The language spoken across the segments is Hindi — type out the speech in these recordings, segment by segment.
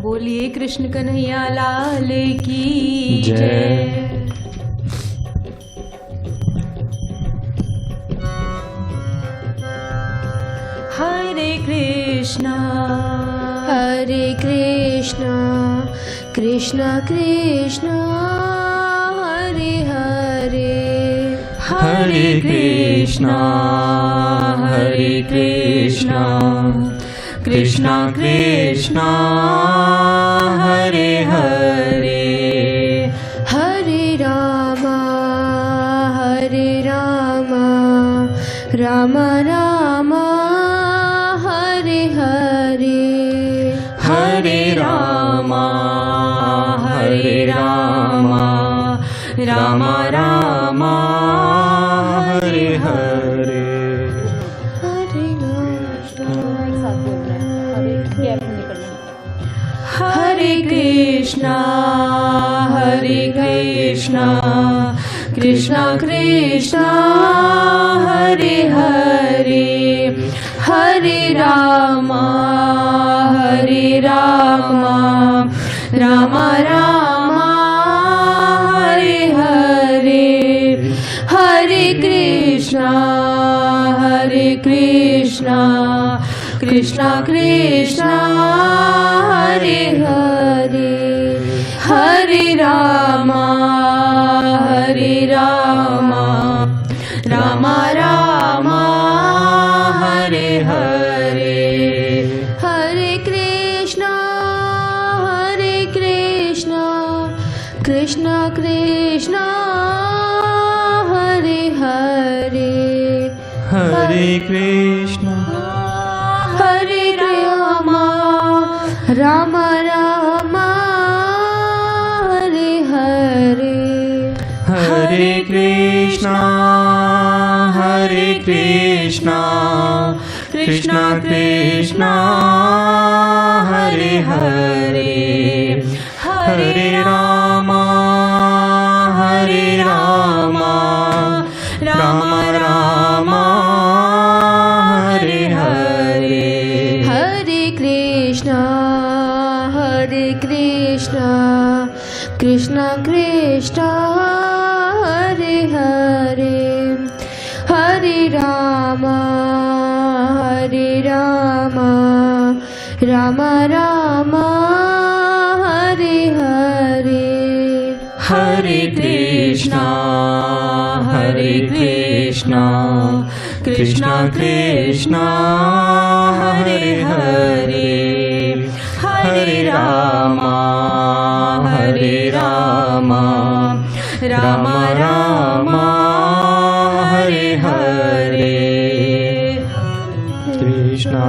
बोलिए कृष्ण कन्हैया लाल की जय। जय। हरे कृष्णा कृष्ण कृष्ण हरे हरे, हरे कृष्णा कृष्ण कृष्ण हरे हरे, हरे राम राम राम हरे हरे, हरे राम राम राम हरे हरे। हरे कृष्णा कृष्ण कृष्ण हरे हरे, हरे राम राम राम हरे हरे, हरे कृष्णा कृष्ण कृष्ण हरे हरे, हरे राम राम राम हरे हरे, हरे कृष्णा कृष्ण कृष्ण हरे हरे, हरे कृष्ण हरे राम राम राम हरे हरे, हरे कृष्णा कृष्ण कृष्ण हरे हरे, हरे राम राम राम हरे हरे, हरे कृष्णा कृष्ण कृष्ण हरे हरे, हरे राम राम राम हरे हरे, हरे कृष्णा कृष्ण कृष्ण हरे हरे, हरे राम राम राम हरे हरे, कृष्णा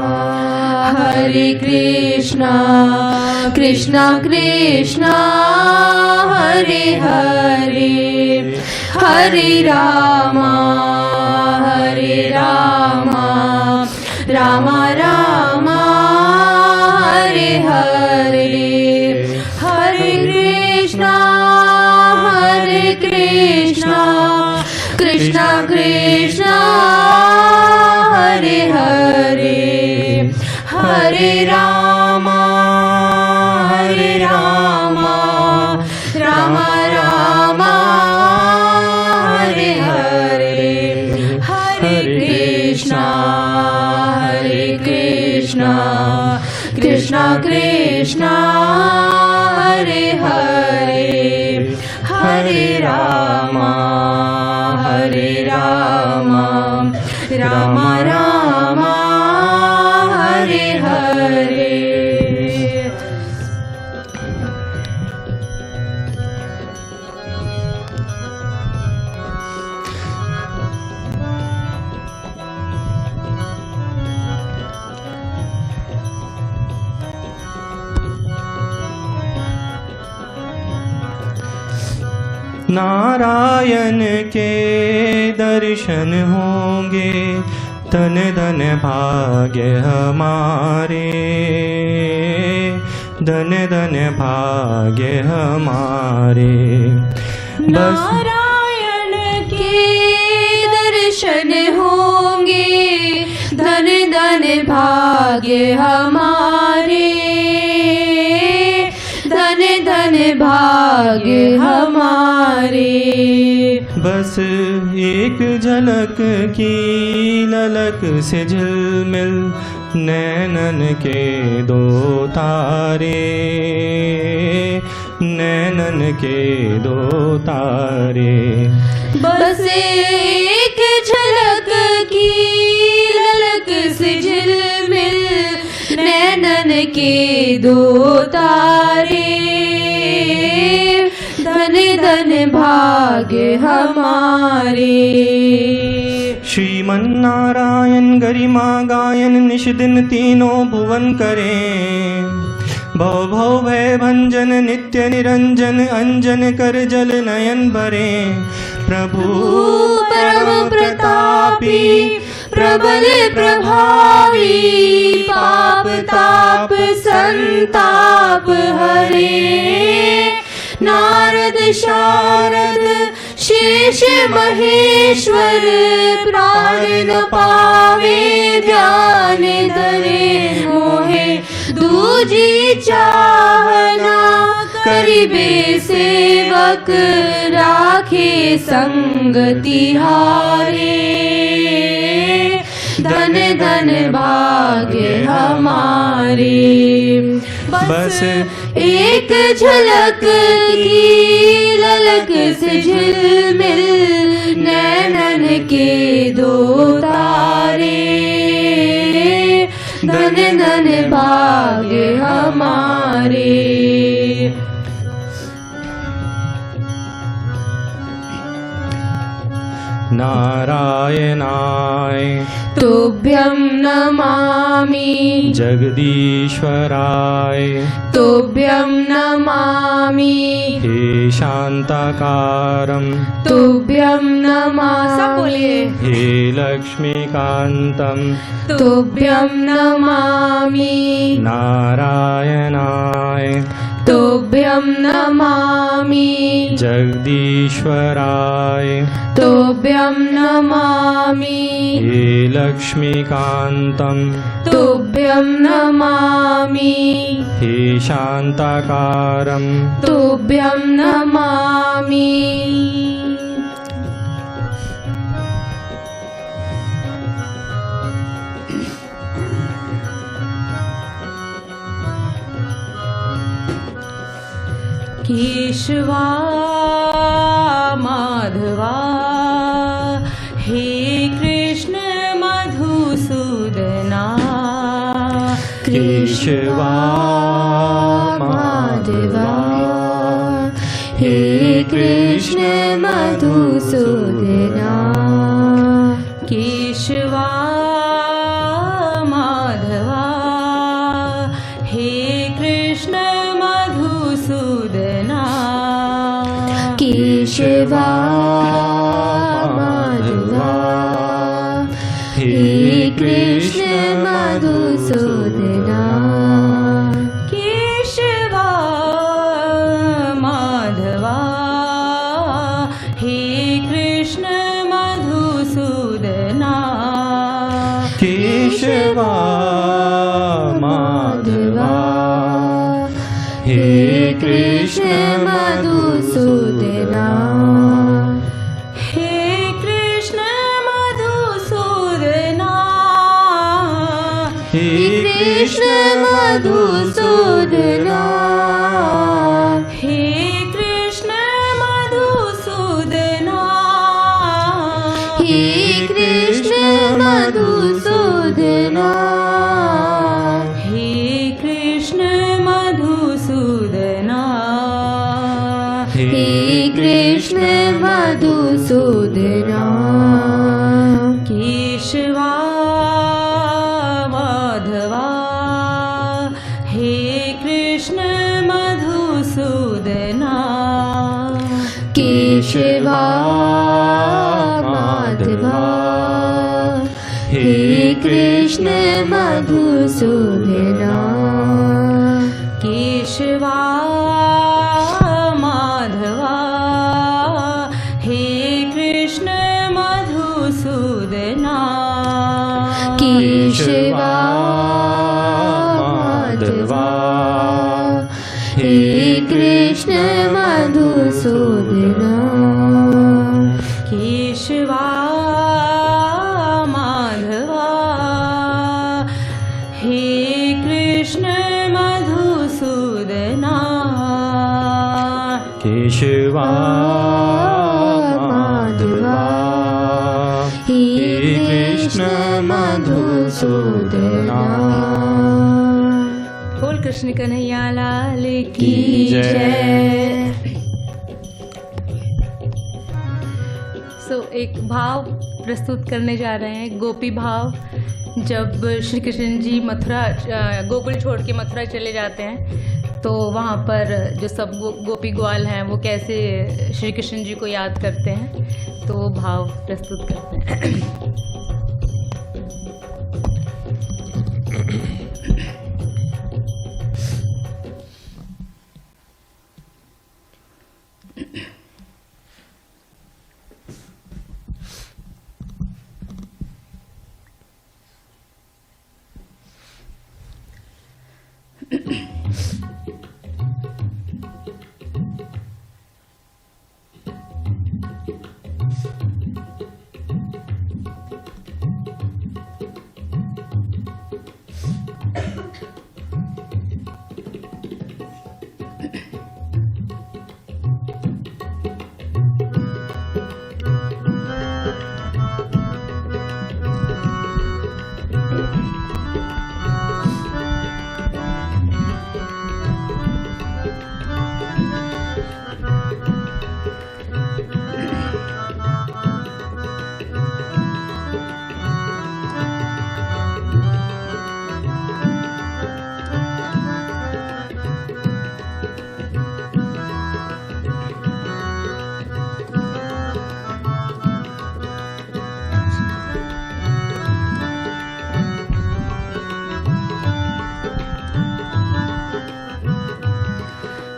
हरे कृष्णा कृष्ण कृष्ण हरे हरे, हरे राम राम राम हरे हरे, हरे कृष्णा कृष्ण कृष्ण हरे हरे, हरे राम राम राम हरे हरे, हरे कृष्णा कृष्ण कृष्ण हरे हरे, हरे राम राम राम हरे हरे। नारायण के दर्शन होंगे, तन धन भाग्य हमारे, धन धन भाग्य हमारे। नारायण के दर्शन होंगे, धन धन भाग्य हमारे, भाग्य हमारे। बस एक झलक की ललक से झिलमिल नैनन के दो तारे, नैनन के दो तारे। बस एक झलक की ललक से झिलमिल नैनन के दो तारे, धन धन भाग्य हमारे। श्रीमन्नारायण गरिमा गायन निश दिन तीनों भुवन करें। भव भव भय भंजन नित्य निरंजन अंजन कर जल नयन भरे। प्रभु परम प्रतापी प्रबल प्रभावी, पाप ताप संताप हरे। नारद शारद शेष महेश्वर, प्राण न पावे ध्यान धरे। मोहे दूजी चाहना करिबे सेवक, राखे संग तिहारे। धन धन भाग्य हमारे। बस एक झलक की ललक से झिलमिल नैनन के दो तारे, धन धन भाग्य हमारे। नारायणाय तुभ्यं नमामि, जगदीश्वराय तुभ्यं नमामि, हे शांताकारं तुभ्यं नमामि। सब बोलिए। हे लक्ष्मीकान्तं तुभ्यं नमामि, नारायणाय तुभ्यं नमामि, जगदीश्वराय तुभ्यं नमामि, हे लक्ष्मीकान्तं तुभ्यं नमामि, हे शांताकारं तुभ्यं नमामि। केशवा माधवा हे कृष्ण मधुसूदना, केशवा माधवा हे कृष्ण मधुसूदना। केशवा माधवा हे कृष्ण मधुसूदना, केशवा माधवा हे कृष्ण मधुसूदना। केशवा माधवा हे कृष्ण मधुसूदना, केशवा माधवा हे कृष्ण मधुसूदना। हे कृष्ण मधुसूदना, हे कृष्ण मधुसूदना, हे कृष्ण मधुसूदना, हे कृष्ण मधुसूदना, हे कृष्ण मधुसूदना, हे कृष्ण मधुसूदना। केशवा माधवा हे कृष्ण मधुसूदना, केशवा माधवा हे कृष्ण मधुसूदना। केशवा माधवा हे कृष्ण मधुसूदना, केशवा माधवा हे कृष्ण मधुसूदना केशवा माधवा हे कृष्ण मधुसूदना केशवा माधवा हे कृष्ण मधुसूदना। बोल कृष्ण कन्हैया लाल की जय। सो एक भाव प्रस्तुत करने जा रहे हैं, गोपी भाव। जब श्री कृष्ण जी मथुरा गोकुल छोड़ के मथुरा चले जाते हैं तो वहाँ पर जो सब गोपी ग्वाल हैं वो कैसे श्री कृष्ण जी को याद करते हैं, तो वो भाव प्रस्तुत करते हैं।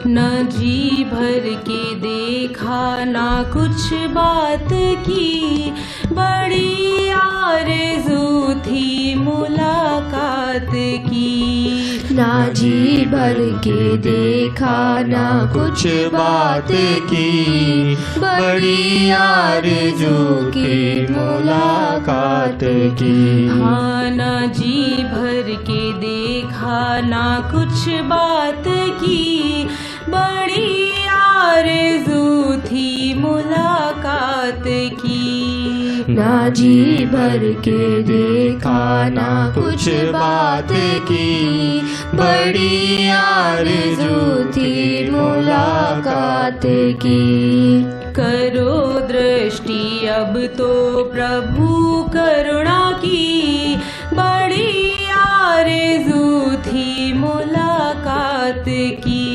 न जी भर के देखा ना कुछ बात की, बड़ी आरज़ू थी मुलाकात की। ना जी भर के देखा ना कुछ बात की, बड़ी आरज़ू की मुलाकात की। हाँ ना जी भर के देखा ना कुछ बात की, बड़ी आरज़ू थी मुलाकात की। ना जी भर के देखा ना कुछ बात की, बड़ी आरज़ू थी मुलाकात की। करो दृष्टि अब तो प्रभु करुणा की, बड़ी आरज़ू थी मुलाकात की।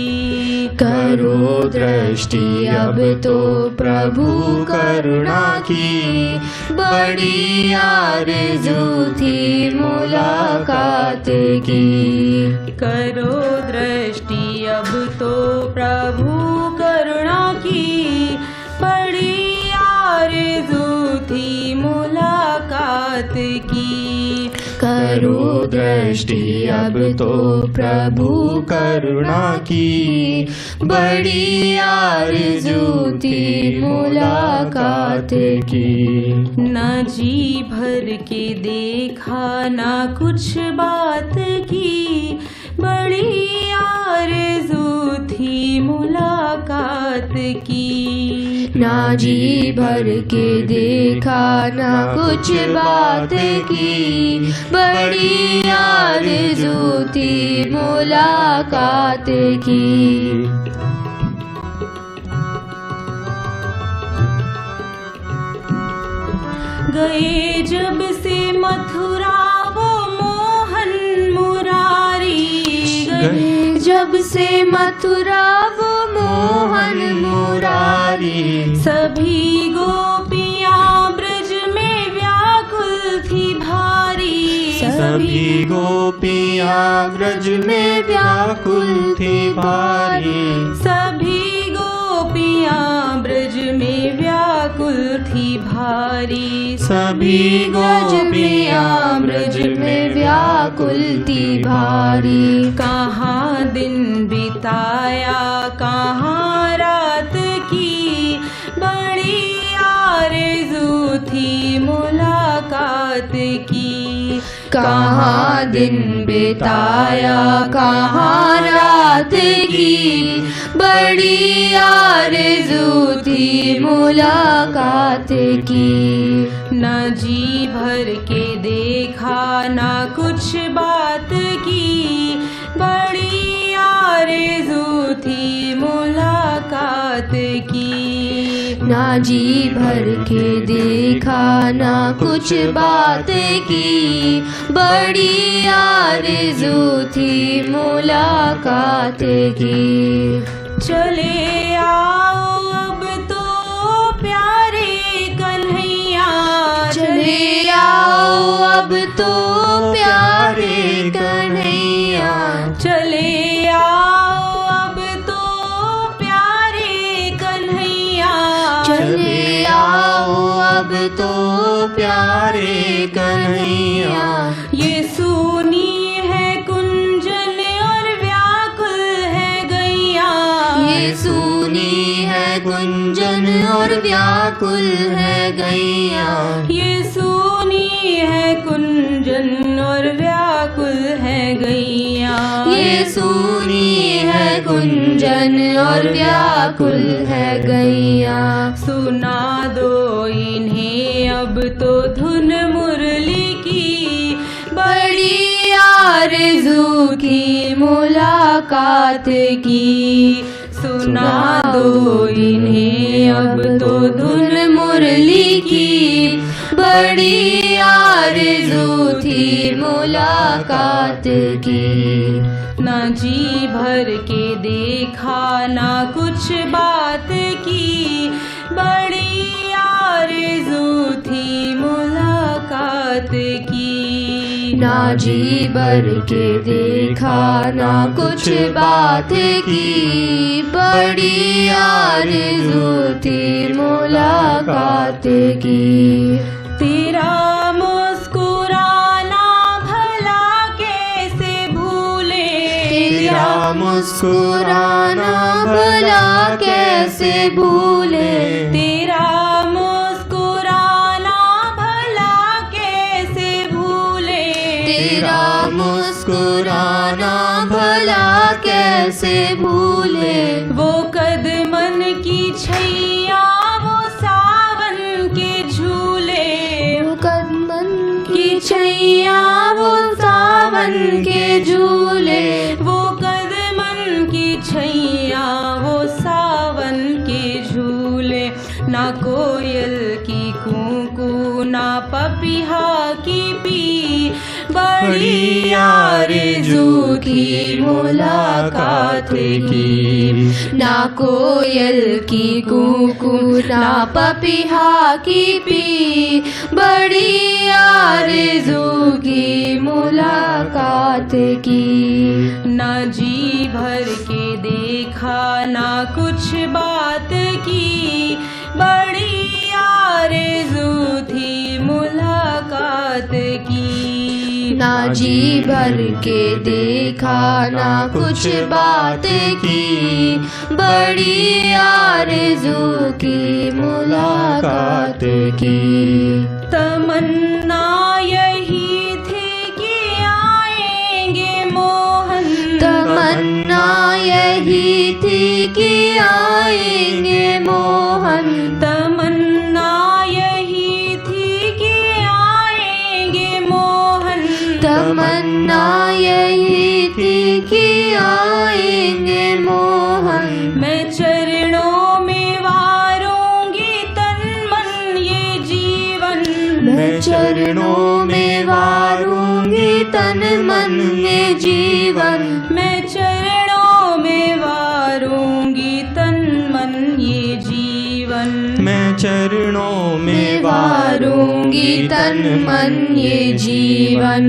करो दृष्टि अब तो प्रभु करुणा की, बड़ी आरज़ू थी मुलाकात की। करो दृष्टि अब तो प्रभु करुणा की, बड़ी आरज़ू थी मुलाकात की। करो दृष्टि अब तो प्रभु करुणा की, बड़ी आरज़ू थी मुलाकात की। न जी भर के देखा ना कुछ बात की, बड़ी आरज़ू थी मुलाकात की। ना जी भर के देखा ना कुछ बात की, बड़ी आरज़ू थी मुलाकात की। गए जब से मथुरा वो मोहन मुरारी, गए जब से मथुरा वो मोहन मुरारी। सभी गोपियाँ ब्रज में व्याकुल थी भारी, सभी गोपियाँ ब्रज में व्याकुल थी भारी। सभी गोपियाँ ब्रज में व्याकुल थी भारी। सभी गोपियाँ ब्रज में व्याकुल थी भारी। कहाँ दिन बिताया कहाँ रात की, बड़ी आरज़ू थी मुलाकात की। कहाँ दिन बिताया कहाँ रात की, बड़ी आरज़ू थी मुलाकात की। न जी भर के देखा न कुछ बात की, बड़ी आरज़ू थी मुलाकात की। ना जी भर के देखा ना कुछ बात की, बड़ी आरज़ू थी मुलाकात की। चले आओ अब तो प्यारे कन्हैया, चले आओ अब तो प्यारे कन्हैया। चले आओ अब तो प्यारे कन्हैया। चले आओ अब तो प्यारे कन्हैया। ये सूनी है कुंजन और व्याकुल है गैया। ये सूनी है गुंजन और व्याकुल है गैया। ये सूनी है कुंजन और व्याकुल है गैया। ये सूनी है गुंजन और व्याकुल है गैया। सुना दो इन्हें अब तो धुन मुरली की, बड़ी आरज़ू की मुलाकात की। सुना दो इन्हें अब तो धुन मुरली की, बड़ी आरज़ू थी मुलाकात की। ना जी भर के देखा ना कुछ बात की, बड़ी आरज़ू थी मुलाकात की। ना जी भर के देखा ना कुछ बात की, बड़ी आरज़ू थी मुलाकात की। तेरा मुस्कुराना भला कैसे भूले, तेरा मुस्कुराना भला कैसे भूले। तेरा मुस्कुराना भला कैसे भूले। तेरा मुस्कुराना भला कैसे भूले। वो कदमन की छैया वो सावन के झूले। वो कदमन की छैया वो सावन के झूले। वो कदमन की छैया वो सावन के झूले। ना कोयल की कूकू ना पपीहा की पी, बड़ी आरज़ू की मुलाकात की। ना कोयल की कूकू ना पपीहा की पी, बड़ी आरज़ू की मुलाकात की। ना जी भर के देखा ना कुछ बात की, बड़ी आरज़ू थी मुलाकात की। ना जी भर के देखा ना कुछ बात की, बड़ी आरज़ू की मुलाकात की। तमन्ना यही थी कि आएंगे मोहन। तमन्ना यही थी कि आएंगे मोहन। तमन्ना यही थी कि आएंगे मोहन। तमन्ना यही थी कि आएंगे मोहन। मैं चरणों में वारूंगी तन मन ये जीवन। मैं चरणों में वारूंगी तन मन ये जीवन। मैं चरणों में वारूंगी तन मन ये जीवन। मैं चरणों में वारूंगी तन मन ये जीवन।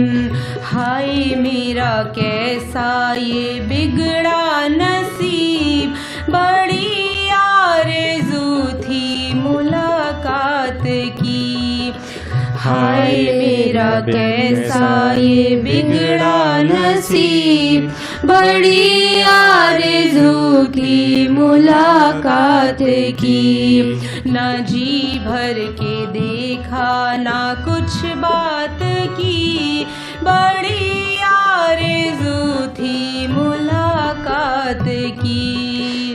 हाय मेरा कैसा ये बिगड़ा नसीब, बड़ी आरज़ू हाय मेरा कैसा ये बिगड़ा नसीब, बड़ी आरज़ू की मुलाकात की। ना जी भर के देखा ना कुछ बात की, बड़ी आरज़ू थी मुलाकात की।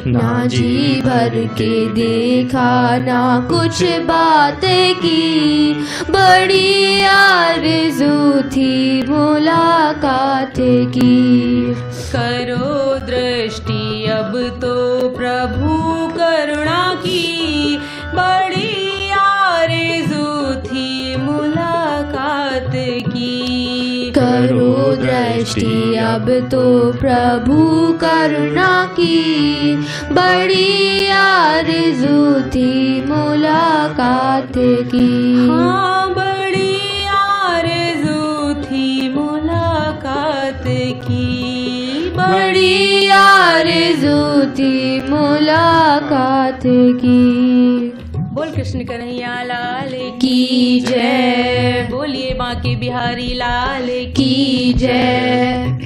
ना जी भर के देखा ना कुछ बात की, बड़ी आरज़ू थी मुलाकात की। करो दृष्टि अब तो प्रभु करुणा की, बड़ी आरज़ू थी मुलाकात की। करो दृष्टि अब तो प्रभु करुणा की, बड़ी आरज़ू थी मुलाकात की। हाँ बड़ी आरज़ू थी मुलाकात की, बड़ी आरज़ू थी मुलाकात की। बोल कृष्ण कन्हैया लाल की जय, बोलिए बांके बिहारी लाल की जय।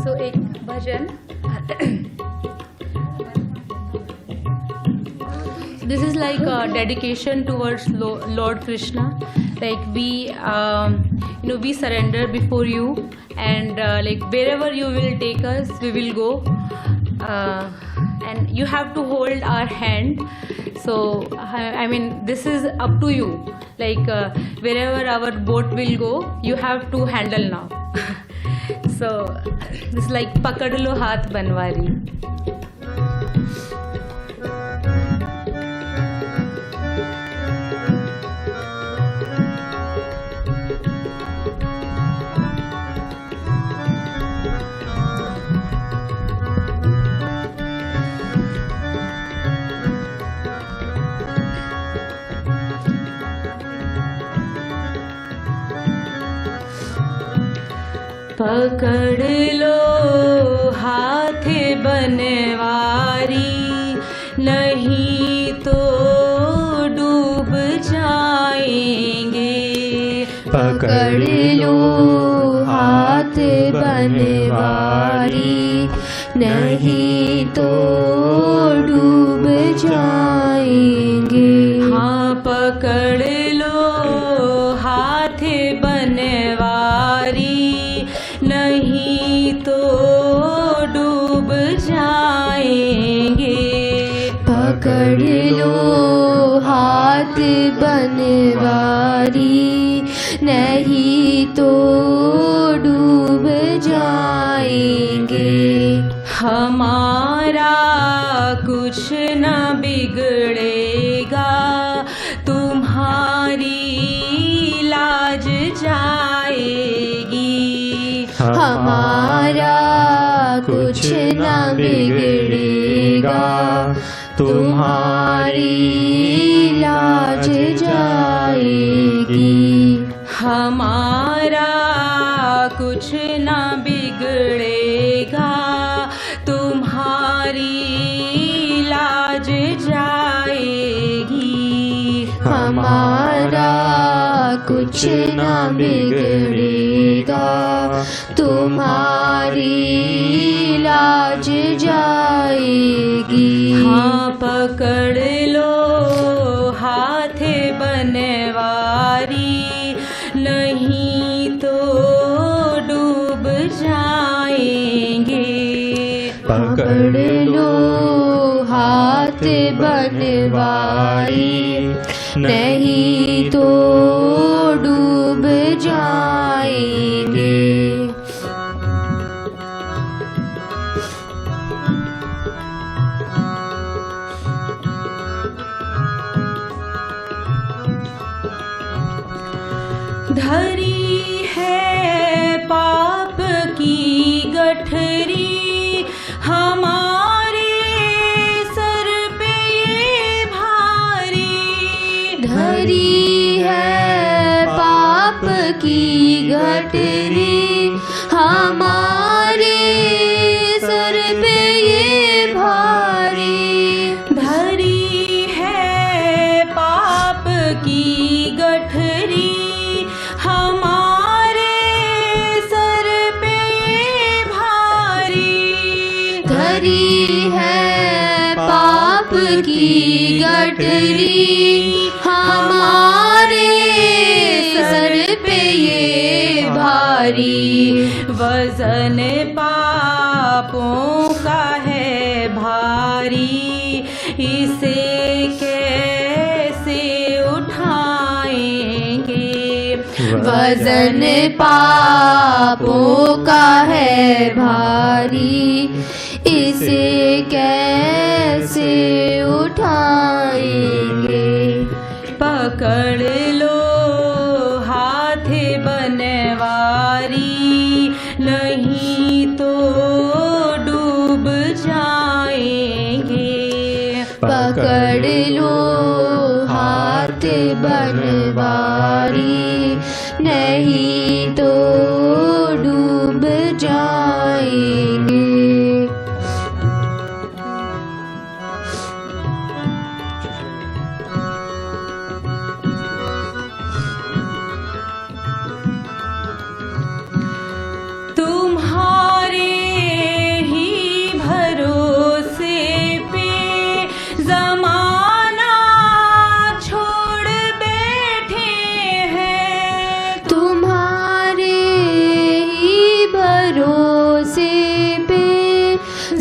सो एक भजन। This is like a dedication towards Lord Krishna. Like we surrender before you, and like wherever you will take us, we will go. And you have to hold our hand. So I mean, this is up to you. Like wherever our boat will go, you have to handle now. So this is like pakad lo haath banwari. पकड़ लो हाथ बनवारी, नहीं तो डूब जाएंगे। पकड़ लो हाथ बनवारी, नहीं तो डूब जाएंगे। हाँ पकड़ लो हाथ बनवारी, नहीं तो डूब जाएंगे। पकड़ लो हाथ बनवारी, नहीं तो डूब जाएंगे। हमारा कुछ न बिगड़ेगा, तुम्हारी लाज जाएगी। हमारा कुछ न बिगड़ेगा, तुम्हारी लाज जाएगी। हमारा कुछ न बिगड़ेगा, तुम्हारी लाज जाएगी। हमारा कुछ न बिगड़ेगा, तुम्हारी लाज जाएगी। हाँ पकड़ लो हाथ बनवारी, नहीं तो डूब जाएंगे। पकड़ लो हाथ बनवारी, नहीं तो डूब जाएंगे। धर गठरी हमारे सर पे ये भारी। धरी है पाप की गठरी हमारे सर पे ये भारी। धरी है पाप की गठरी हमारे सर पे ये भारी। वजन पापों का है भारी, इसे कैसे उठाएंगे। वजन पापों का है भारी, इसे कैसे उठाएंगे। पकड़ लो हाथ बनवारी, नहीं तो डूब जाएंगे। पकड़ लो हाथ बनवारी, नहीं तो डूब जाएंगे। तुम्हारे ही भरोसे पे जमाना छोड़ बैठे हैं। तुम्हारे ही भरोसे पे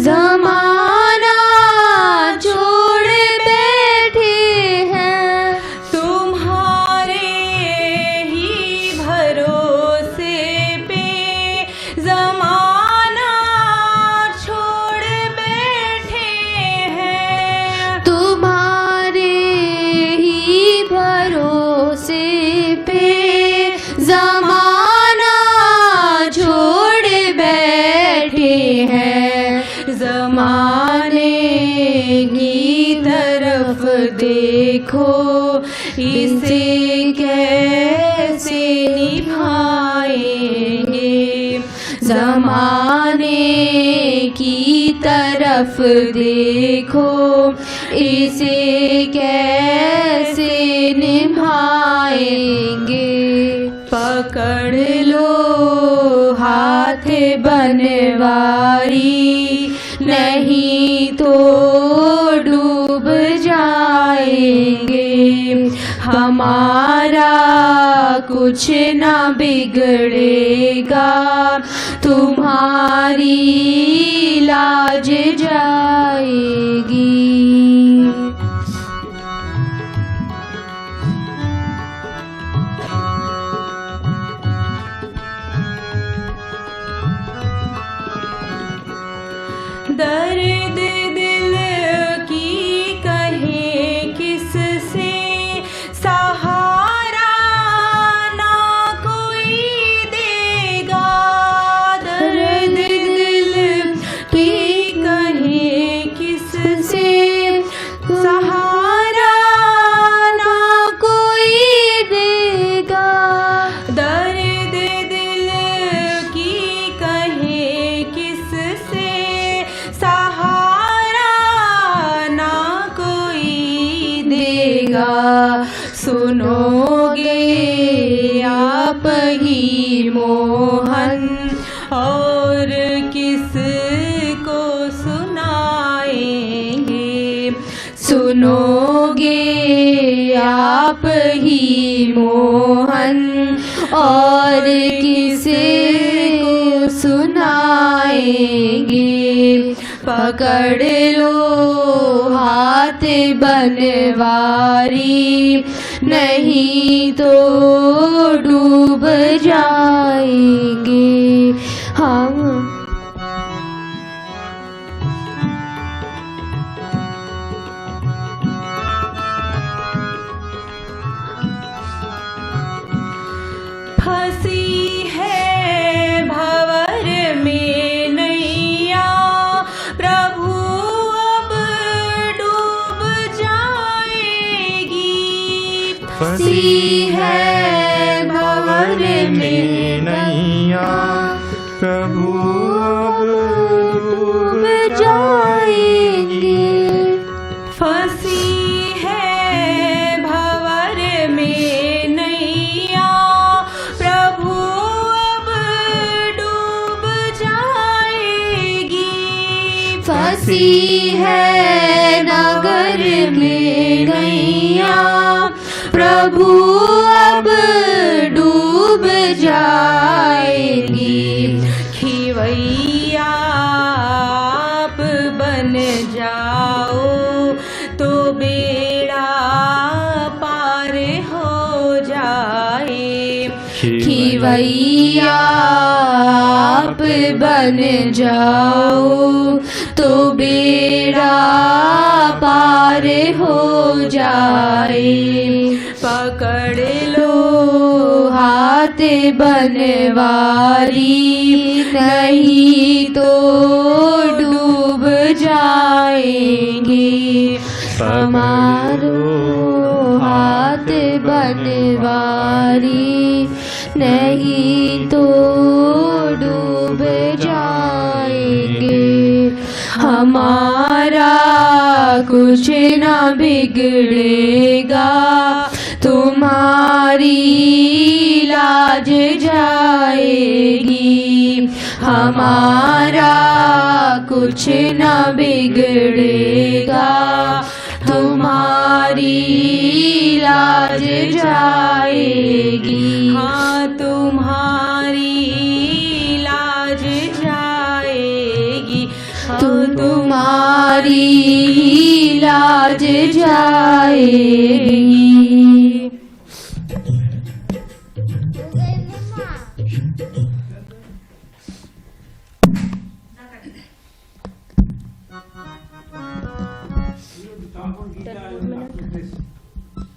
जमाना छोड़ बैठे हैं। तुम्हारे ही भरोसे पे जमाना छोड़ बैठे हैं। तुम्हारे ही भरोसे पे जमाना छोड़ बैठे हैं। जमाने की तरफ देखो, इसे कैसे निभाएंगे। जमाने की तरफ देखो, इसे कैसे निभाएंगे। पकड़ लो हाथ बनवारी, नहीं तो डूब जाएंगे। हमारा कुछ ना बिगड़ेगा, तुम्हारी लाज जाएगी। दर्द दिल की कहे किससे, सहारा ना कोई देगा। दर्द दिल की कहे किससे, सहारा ना कोई देगा। दर्द दिल की कहे किससे, सहारा ना कोई देगा। सुनोगे आप ही मोहन, और किस को सुनाएंगे। सुनोगे आप ही मोहन, और किस को सुनाएंगे। पकड़ लो हाथ बनवारी, नहीं तो डूब जाएंगे हम। फंसी है भंवर में नैया, प्रभु अब डूब जाएगी। फंसी है भंवर नगर में नैया प्रभु अब डूब जाएगी। फंसी है भंवर में नैया प्रभु अब डूब जाएगी। फंसी है नगर में नैया प्रभु अब डूब जाएगी। खिवैया आप बन जाओ तो बेड़ा पार हो जाए। खिवैया आप बन जाओ तो बेड़ा पार हो जाए। पकड़ लो हाथ बनवारी नहीं तो डूब जाएंगे। हमारो हाथ बनवारी नहीं तो डूब जाएंगे। हमारा कुछ ना बिगड़ेगा तुम्हारी लाज जाएगी। हमारा कुछ ना बिगड़ेगा तुम्हारी लाज जाएगी। हाँ तुम्हारी लाज जाएगी। तो तुम्हारी लाज जाएगी।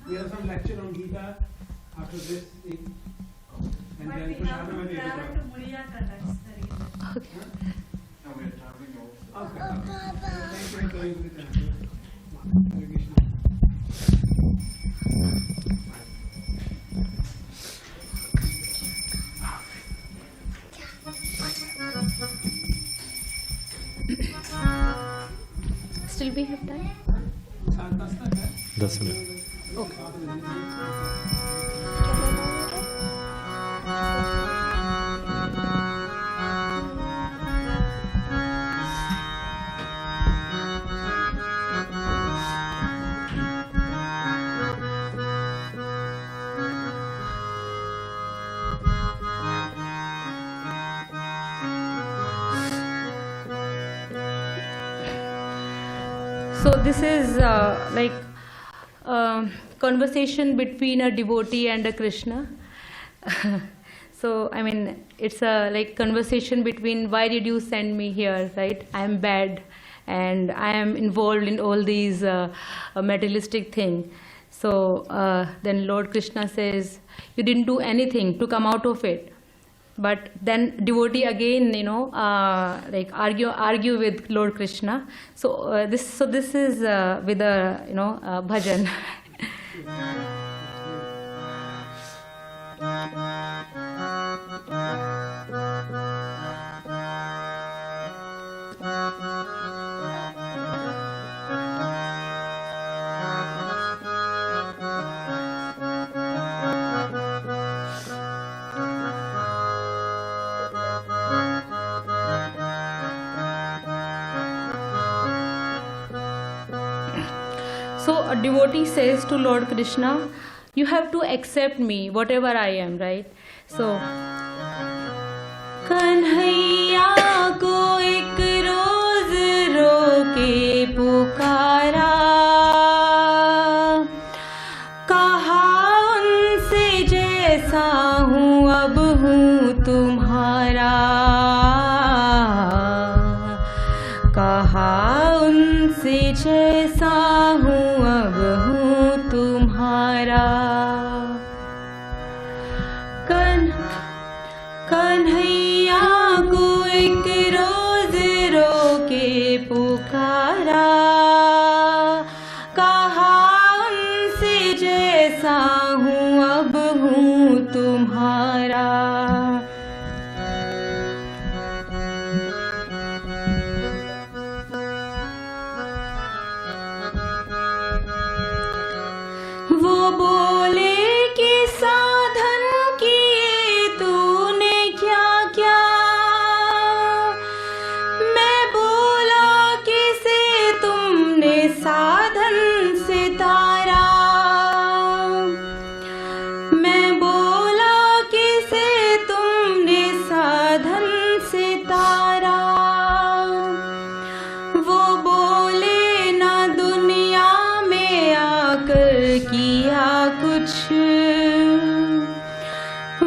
We have some lecture on Gita after this, and then Prashad will take it. Okay. Thank you for coming to the temple. Still we have time? 10 minute. So this is like conversation between a devotee and a Krishna. So I mean, it's a like conversation between why did you send me here, right? I am bad, and I am involved in all these materialistic things. So then Lord Krishna says, you didn't do anything to come out of it. But then devotee again, like argue with Lord Krishna. So this is with a bhajan. So a devotee says to Lord Krishna, you have to accept me, whatever I am, right? So, Kanhaiya को एक रोज रोके पुकारा, कहा उनसे जैसा हूँ अब हूँ तुम्हारा, कहा उनसे जैसा हूँ अब हूँ तुम्हारा। कन्हैया को एक रोज रोके पुकारा, कहा उनसे जैसा हूँ अब हूँ तुम्हारा।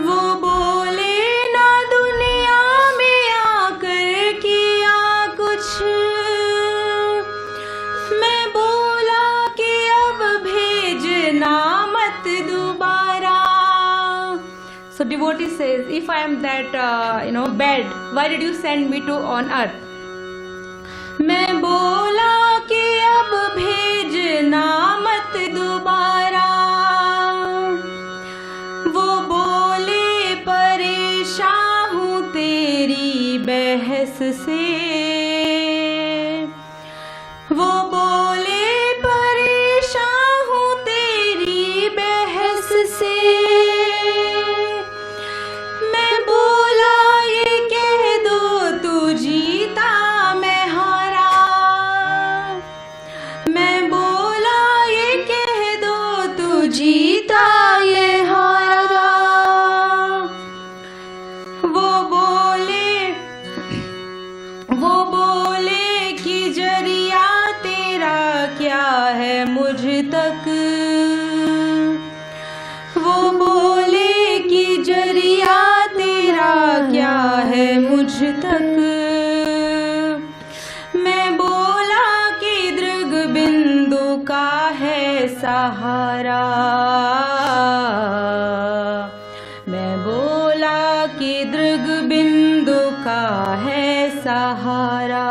वो बोले ना दुनिया में आकर किया कुछ, मैं बोला कि अब भेजना मत दोबारा. So devotee says, if I am that bad, why did you send me to on earth? मैं बोला कि अब भेजना मत दोबारा. वो बोले परेशान हूँ तेरी बहस से. वो बोले परेशान हूँ तेरी बहस से. मैं बोला ये कह दो तू जीता मैं हारा. मैं बोला ये कह दो तू जीता ये हारा. वो बोले कि जरिया तेरा क्या है मुझ तक. वो बोले कि जरिया तेरा क्या है मुझ तक. मैं बोला कि दृग बिंदु का है सहारा. मैं बोला कि दृग बिंदु का है सहारा.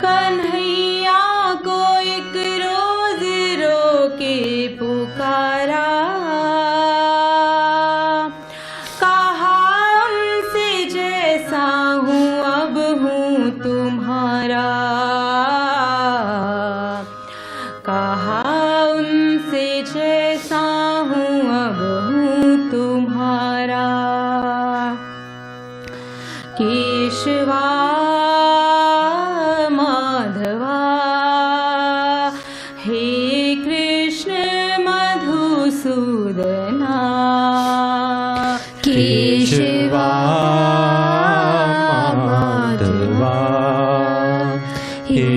कन्हैया को एक रोज रो के पुकारा. कहा उनसे जैसा हूँ अब हूँ तुम्हारा. कहा उनसे जैसा हूँ अब हूँ तुम्हारा. केशवा माधवा हे कृष्ण मधुसूदना. केशवा माधवा हे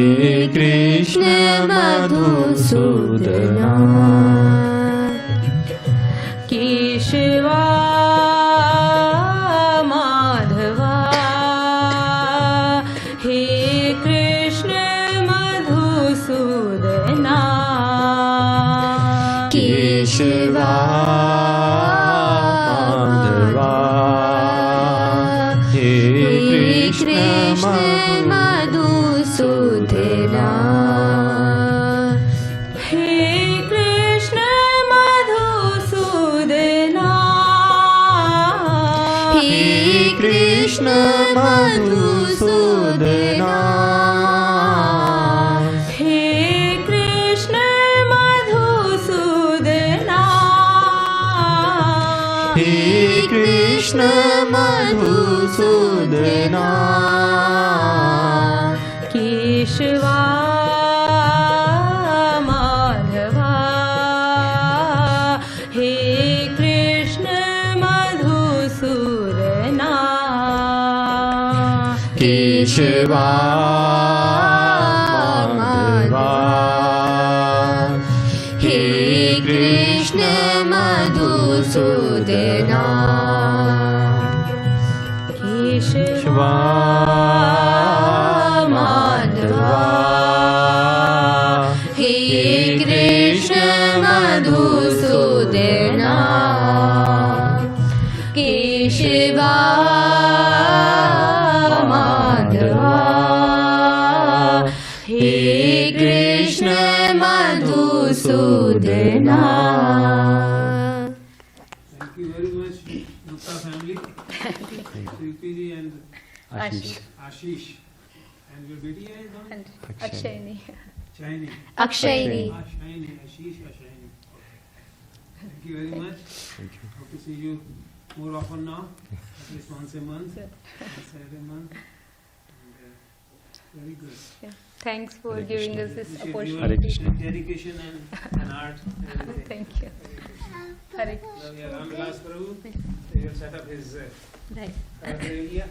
कृष्ण मधुसूदना. केशवा माधवा हे कृष्ण मधुसूदना. केशवा माधवा हे कृष्ण मधुसूदना. हे कृष्ण मधुसूदना. हे कृष्ण मधुसूदना. हे कृष्ण मधुसूदना. हे कृष्ण मधुसूदना. केशवा माधवा हे कृष्ण मधुसूदना. केशवा माधवा हे कृष्ण मधुसूदना. केशवा माधवा हे कृष्ण मधुसूदना. केशवा माधवा हे Krishna Madhusudana. Thank you very much, Gupta family. Shilpi ji and Ashish. And your baby is on? Akshayani. Shiny. अक्षयनी. Shiny. Ashish or Shiny. Thank you very much. Hope to see you more often now. At least once a month. Once every month. And, very good. Thanks for giving us this Appreciate your opportunity. dedication and art. Everything. Thank you. Hare Now, Ram Vilas Prabhu, he will set up his Right. area.